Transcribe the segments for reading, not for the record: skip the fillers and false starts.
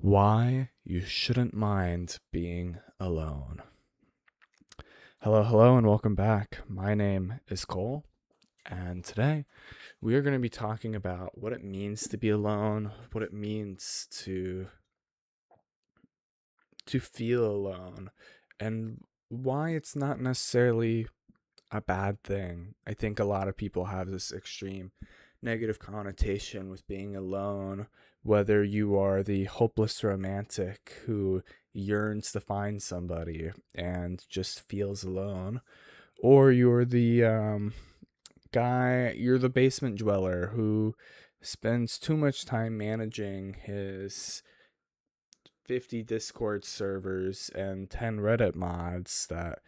Why you shouldn't mind being alone. Hello, and welcome back. My name is Cole, and today we are going to be talking about what it means to be alone, what it means to feel alone, and why it's not necessarily a bad thing. I think a lot of people have this extreme negative connotation with being alone, whether you are the hopeless romantic who yearns to find somebody and just feels alone, or you're the you're the basement dweller who spends too much time managing his 50 Discord servers and 10 Reddit mods that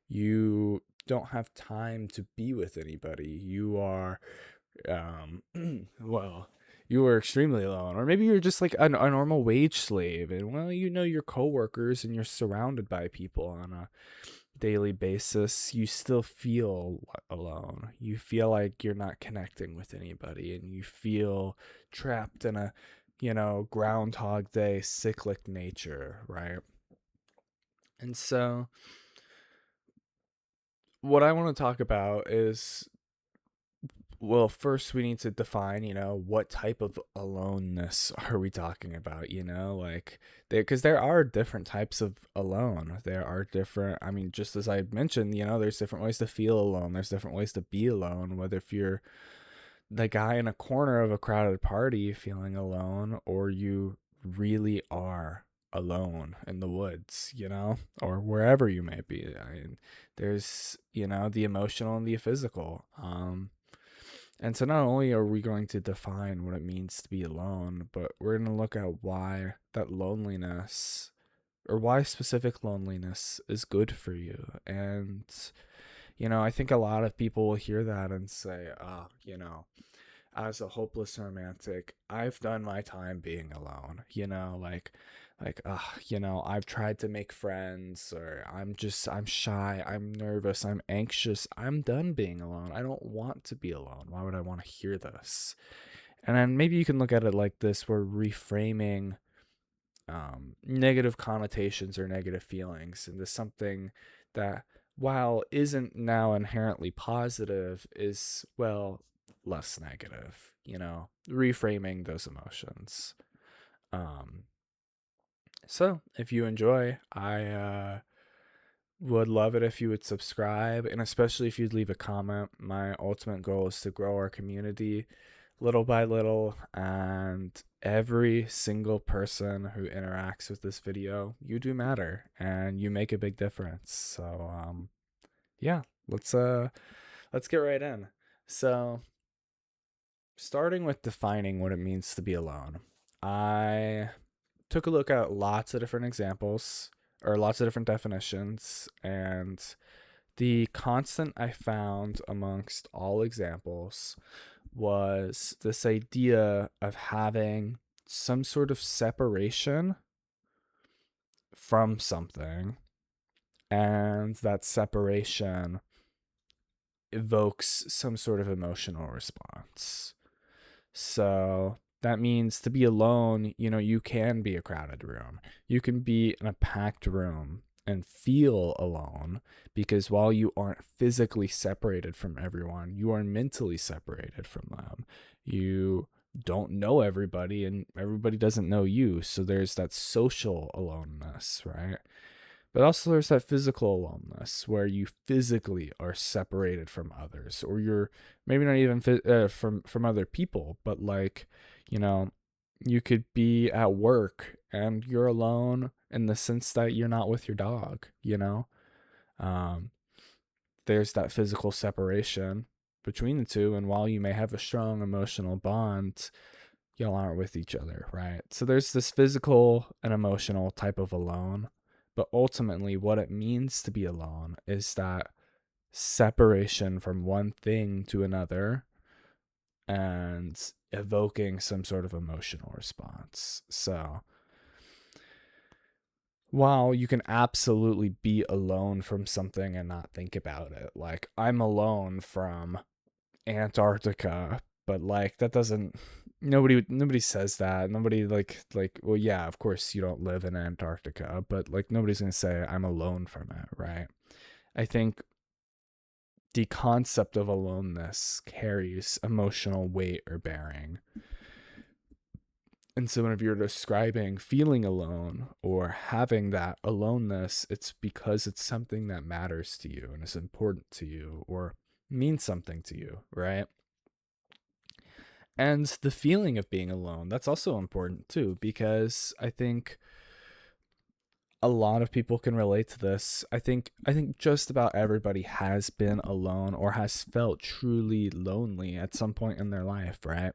you don't have time to be with anybody. You are, um, well, you are extremely alone. Or maybe you're just like a normal wage slave, and well, you know your coworkers and you're surrounded by people on a daily basis. You still feel alone. You feel like you're not connecting with anybody, and you feel trapped in a Groundhog Day cyclic nature, right? And so, what I want to talk about is, well, first we need to define, what type of aloneness are we talking about, like because there are different types of alone. There are different, I mean, just as I mentioned, there's different ways to feel alone. There's different ways to be alone, whether if you're the guy in a corner of a crowded party feeling alone, or you really are alone in the woods, or wherever you may be. I mean, there's, the emotional and the physical. And so not only are we going to define what it means to be alone, but we're going to look at why that loneliness, or why specific loneliness, is good for you. And I think a lot of people will hear that and say, as a hopeless romantic, I've done my time being alone, I've tried to make friends, or I'm shy, I'm nervous, I'm anxious, I'm done being alone. I don't want to be alone. Why would I want to hear this? And then maybe you can look at it like this: we're reframing negative connotations or negative feelings into something that, while isn't now inherently positive, is, well, less negative, reframing those emotions. Um, so if you enjoy, I would love it if you would subscribe, and especially if you'd leave a comment. My ultimate goal is to grow our community little by little, and every single person who interacts with this video, you do matter and you make a big difference. So yeah, let's get right in. So, starting with defining what it means to be alone, I took a look at lots of different examples, or lots of different definitions, and the constant I found amongst all examples was this idea of having some sort of separation from something, and that separation evokes some sort of emotional response. So that means to be alone, you can be a crowded room. You can be in a packed room and feel alone, because while you aren't physically separated from everyone, you are mentally separated from them. You don't know everybody, and everybody doesn't know you. So there's that social aloneness, right? But also there's that physical aloneness where you physically are separated from others, or you're maybe not even from other people, but like, you know, you could be at work and you're alone in the sense that you're not with your dog. Um, there's that physical separation between the two, and while you may have a strong emotional bond, y'all aren't with each other, right? So there's this physical and emotional type of alone, but ultimately what it means to be alone is that separation from one thing to another and evoking some sort of emotional response. So while you can absolutely be alone from something and not think about it, like I'm alone from Antarctica, but like that doesn't nobody says that. Nobody like well, yeah, of course you don't live in Antarctica, but like nobody's gonna say I'm alone from it, right? I think the concept of aloneness carries emotional weight or bearing. And so whenever you're describing feeling alone or having that aloneness, it's because it's something that matters to you and is important to you or means something to you, right? And the feeling of being alone, that's also important too, because I think a lot of people can relate to this. I think just about everybody has been alone or has felt truly lonely at some point in their life, right?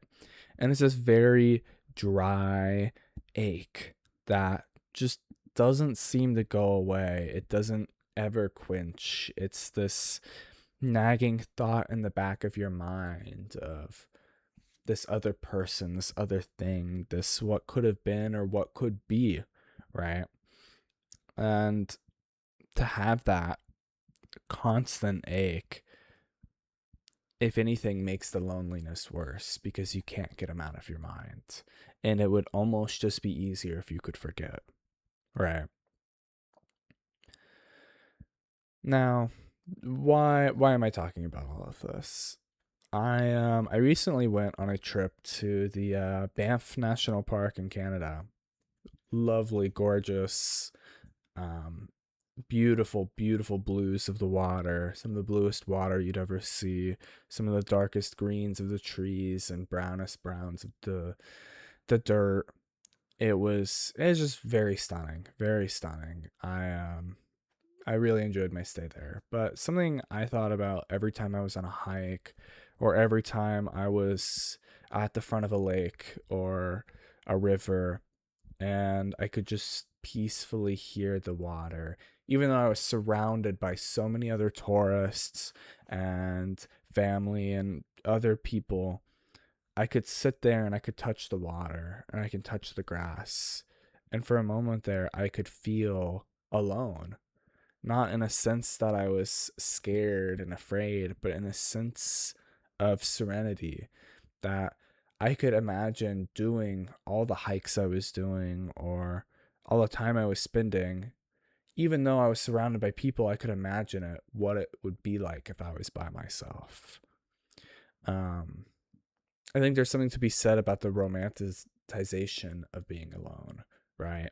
And it's this very dry ache that just doesn't seem to go away. It doesn't ever quench. It's this nagging thought in the back of your mind of this other person, this other thing, this what could have been or what could be, right? And to have that constant ache, if anything, makes the loneliness worse because you can't get them out of your mind. And it would almost just be easier if you could forget, right? Now, why am I talking about all of this? I recently went on a trip to the Banff National Park in Canada. Lovely, gorgeous, um, beautiful, beautiful blues of the water, some of the bluest water you'd ever see, some of the darkest greens of the trees and brownest browns of the dirt. It was just very stunning, very stunning. I really enjoyed my stay there. But something I thought about every time I was on a hike or every time I was at the front of a lake or a river and I could just peacefully hear the water, even though I was surrounded by so many other tourists and family and other people. I could sit there and I could touch the water and I can touch the grass. And for a moment there, I could feel alone. Not in a sense that I was scared and afraid, but in a sense of serenity that I could imagine doing all the hikes I was doing or all the time I was spending. Even though I was surrounded by people, I could imagine it, what it would be like if I was by myself. Um, I think there's something to be said about the romanticization of being alone, right?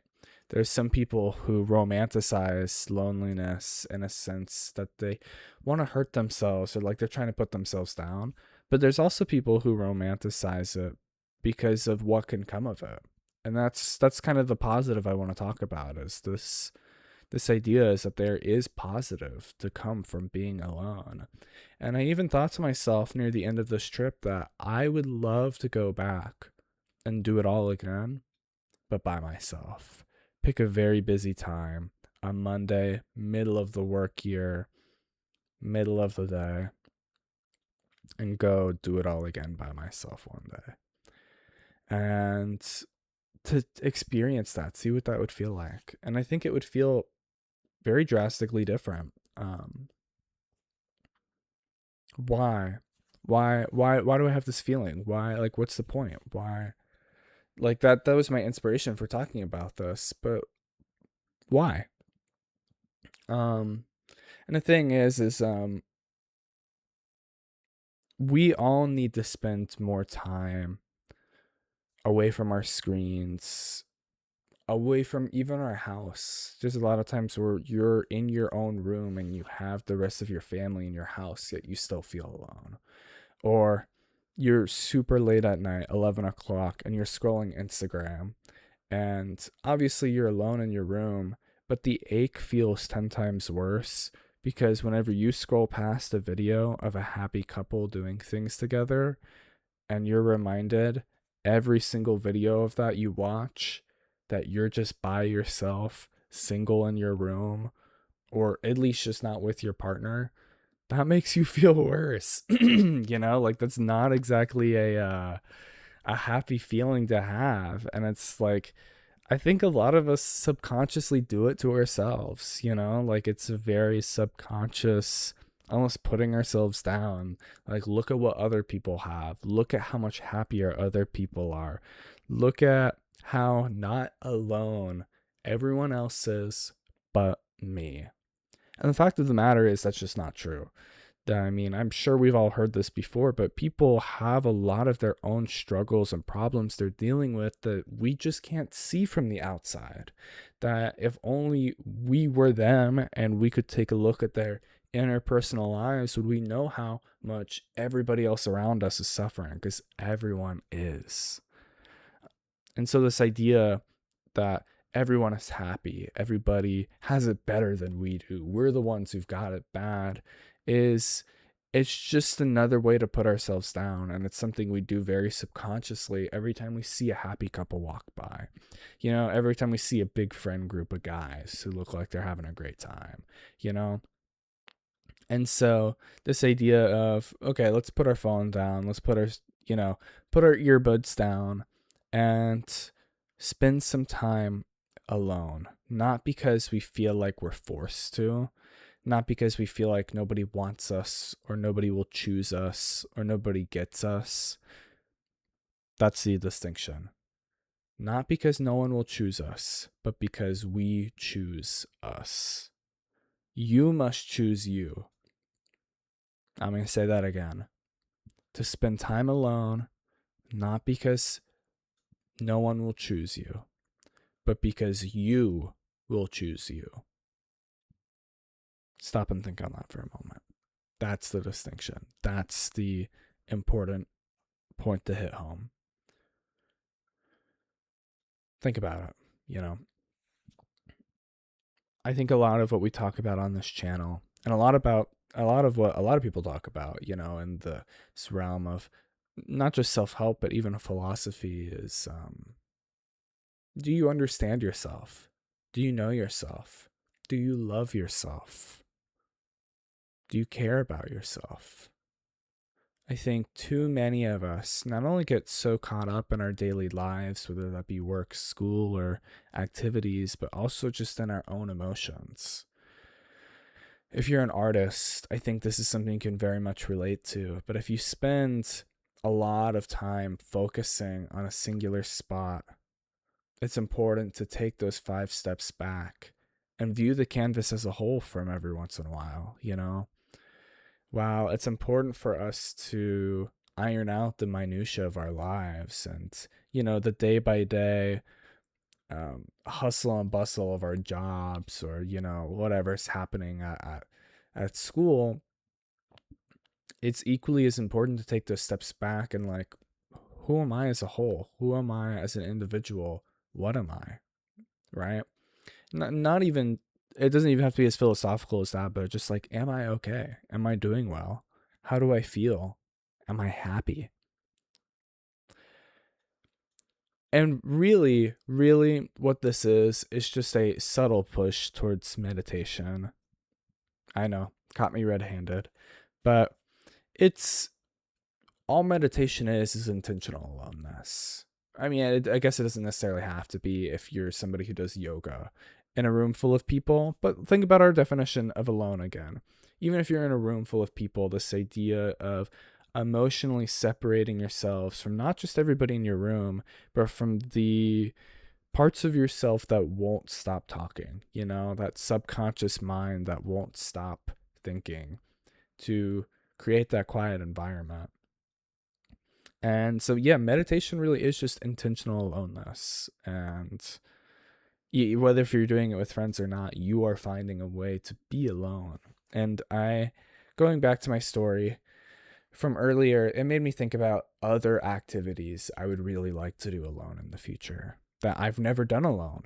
There's some people who romanticize loneliness in a sense that they want to hurt themselves or like they're trying to put themselves down. But there's also people who romanticize it because of what can come of it. And that's kind of the positive I want to talk about is this idea is that there is positive to come from being alone. And I even thought to myself near the end of this trip that I would love to go back and do it all again, but by myself. Pick a very busy time, a Monday, middle of the work year, middle of the day, and go do it all again by myself one day. And to experience that, see what that would feel like. And I think it would feel very drastically different. Why? Why do I have this feeling? Why, like, what's the point? Why? Like that was my inspiration for talking about this, but why? Um and the thing is we all need to spend more time away from our screens, away from even our house. There's a lot of times where you're in your own room and you have the rest of your family in your house, yet you still feel alone. Or you're super late at night, 11 o'clock, and you're scrolling Instagram. And obviously, you're alone in your room, but the ache feels 10 times worse because whenever you scroll past a video of a happy couple doing things together, and you're reminded every single video of that you watch that you're just by yourself, single in your room, or at least just not with your partner, that makes you feel worse. Like that's not exactly a happy feeling to have. And it's like I think a lot of us subconsciously do it to ourselves, like it's a very subconscious almost putting ourselves down. Like, look at what other people have. Look at how much happier other people are. Look at how not alone everyone else is but me. And the fact of the matter is, that's just not true. I mean, I'm sure we've all heard this before, but people have a lot of their own struggles and problems they're dealing with that we just can't see from the outside. That if only we were them and we could take a look at their interpersonal lives, would we know how much everybody else around us is suffering? Because everyone is. And so, this idea that everyone is happy, everybody has it better than we do, we're the ones who've got it bad, is it's just another way to put ourselves down. And it's something we do very subconsciously every time we see a happy couple walk by. You know, every time we see a big friend group of guys who look like they're having a great time, you know? And so this idea of, okay, let's put our phone down, let's put our, put our earbuds down and spend some time alone. Not because we feel like we're forced to, not because we feel like nobody wants us or nobody will choose us or nobody gets us. That's the distinction. Not because no one will choose us, but because we choose us. You must choose you. I'm going to say that again. To spend time alone, not because no one will choose you, but because you will choose you. Stop and think on that for a moment. That's the distinction. That's the important point to hit home. Think about it, I think a lot of what we talk about on this channel, and a lot of what a lot of people talk about, in this realm of not just self-help, but even philosophy is, do you understand yourself? Do you know yourself? Do you love yourself? Do you care about yourself? I think too many of us not only get so caught up in our daily lives, whether that be work, school, or activities, but also just in our own emotions. If you're an artist, I think this is something you can very much relate to. But if you spend a lot of time focusing on a singular spot, it's important to take those 5 steps back and view the canvas as a whole from every once in a while. Wow, it's important for us to iron out the minutia of our lives and, the day by day hustle and bustle of our jobs or, whatever's happening at school. It's equally as important to take those steps back and like, who am I as a whole? Who am I as an individual? What am I? Right? Not even, it doesn't even have to be as philosophical as that, but just like, am I okay? Am I doing well? How do I feel? Am I happy? And really, really, what this is just a subtle push towards meditation. I know, caught me red-handed, but it's all meditation is intentional aloneness. I mean, I guess it doesn't necessarily have to be if you're somebody who does yoga in a room full of people, but think about our definition of alone again. Even if you're in a room full of people, this idea of emotionally separating yourselves from not just everybody in your room, but from the parts of yourself that won't stop talking, that subconscious mind that won't stop thinking, to create that quiet environment. And so, yeah, meditation really is just intentional aloneness. And whether if you're doing it with friends or not, you are finding a way to be alone. And going back to my story from earlier, it made me think about other activities I would really like to do alone in the future that I've never done alone.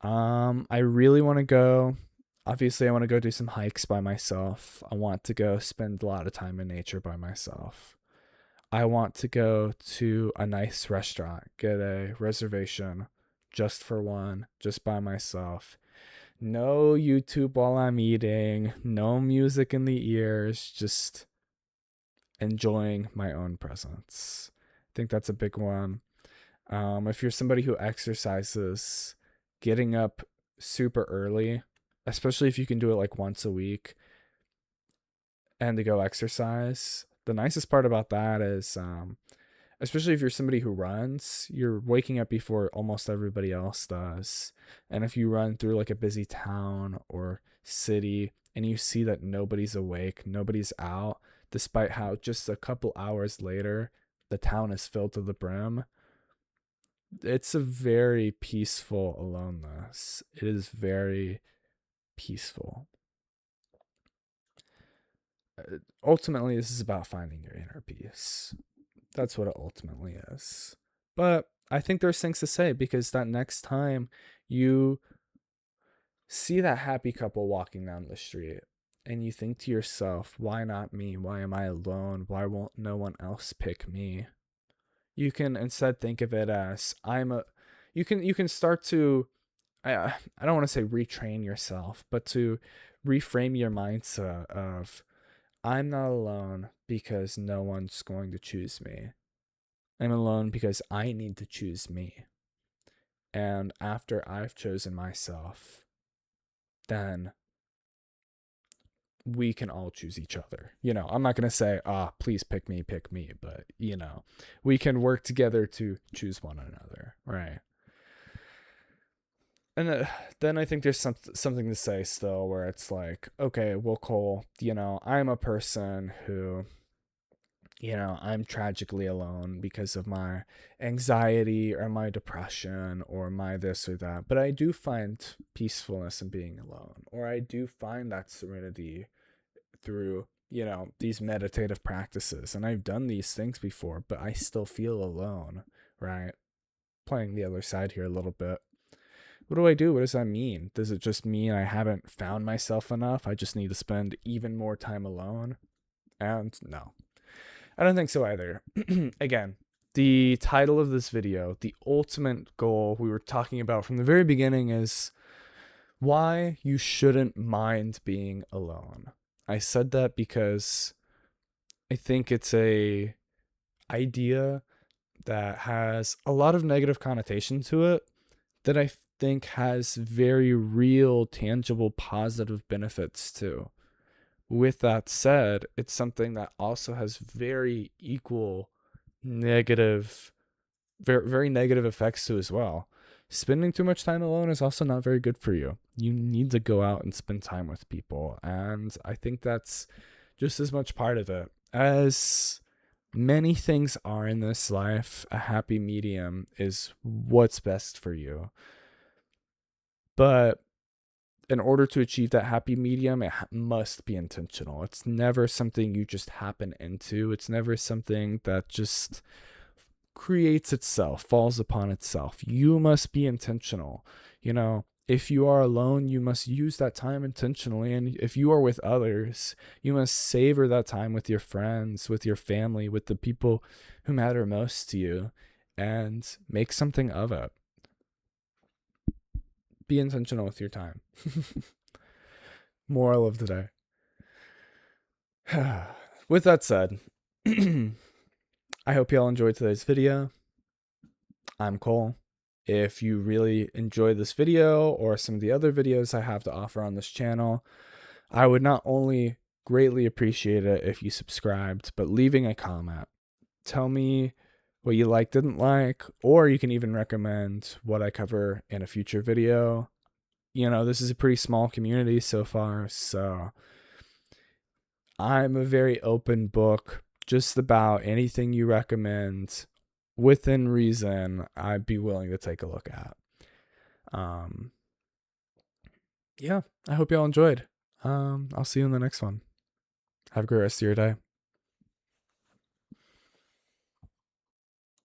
I really want to go. Obviously, I want to go do some hikes by myself. I want to go spend a lot of time in nature by myself. I want to go to a nice restaurant, get a reservation just for one, just by myself. No YouTube while I'm eating, no music in the ears, just enjoying my own presence. I think that's a big one. If you're somebody who exercises, getting up super early, especially if you can do it like once a week, and to go exercise. The nicest part about that is, especially if you're somebody who runs, you're waking up before almost everybody else does. And if you run through like a busy town or city and you see that nobody's awake, nobody's out, despite how just a couple hours later the town is filled to the brim, it's a very peaceful aloneness. It is very peaceful. Ultimately, this is about finding your inner peace. That's what it ultimately is. But I think there's things to say, because that next time you see that happy couple walking down the street and you think to yourself, why not me? Why am I alone? Why won't no one else pick me? You can instead think of it as you can start to, I don't want to say retrain yourself, but to reframe your mindset of, I'm not alone because no one's going to choose me. I'm alone because I need to choose me. And after I've chosen myself, then we can all choose each other. I'm not going to say, please pick me, but, we can work together to choose one another, right? And then I think there's something to say still, where it's like, okay, well, Cole, I'm a person who, I'm tragically alone because of my anxiety or my depression or my this or that. But I do find peacefulness in being alone, or I do find that serenity through, these meditative practices. And I've done these things before, but I still feel alone, right? Playing the other side here a little bit. What do I do? What does that mean? Does it just mean I haven't found myself enough? I just need to spend even more time alone? And no, I don't think so either. Again, the title of this video, the ultimate goal we were talking about from the very beginning, is why you shouldn't mind being alone. I said that because I think it's a idea that has a lot of negative connotation to it that I think has very real, tangible, positive benefits too. With that said, it's something that also has very equal negative, very, very negative effects too as well. Spending too much time alone is also not very good for you. You need to go out and spend time with people. And I think that's just as much part of it. As many things are in this life, a happy medium is what's best for you. But in order to achieve that happy medium, it must be intentional. It's never something you just happen into. It's never something that just creates itself, falls upon itself. You must be intentional. If you are alone, you must use that time intentionally. And if you are with others, you must savor that time with your friends, with your family, with the people who matter most to you, and make something of it. Be intentional with your time. Moral of the day. With that said, I hope you all enjoyed today's video. I'm Cole. If you really enjoyed this video or some of the other videos I have to offer on this channel, I would not only greatly appreciate it if you subscribed, but leaving a comment. Tell me what you didn't like, or you can even recommend what I cover in a future video. This is a pretty small community so far, so I'm a very open book. Just about anything you recommend, within reason, I'd be willing to take a look at. Yeah, I hope y'all enjoyed. I'll see you in the next one. Have a great rest of your day.